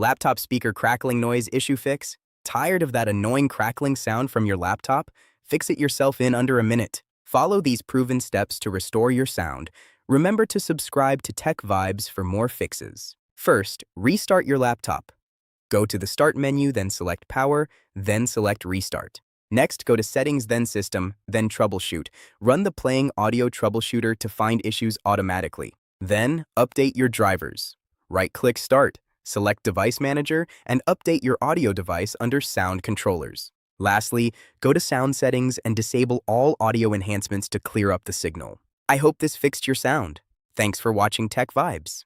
Laptop speaker crackling noise issue fix? Tired of that annoying crackling sound from your laptop? Fix it yourself in under a minute. Follow these proven steps to restore your sound. Remember to subscribe to Tech Vibes for more fixes. First, restart your laptop. Go to the Start menu, then select Power, then select Restart. Next, go to Settings, then System, then Troubleshoot. Run the playing audio troubleshooter to find issues automatically. Then, update your drivers. Right-click Start, select Device Manager, and update your audio device under Sound Controllers. Lastly, go to Sound Settings and disable all audio enhancements to clear up the signal. I hope this fixed your sound. Thanks for watching Tech Vibes.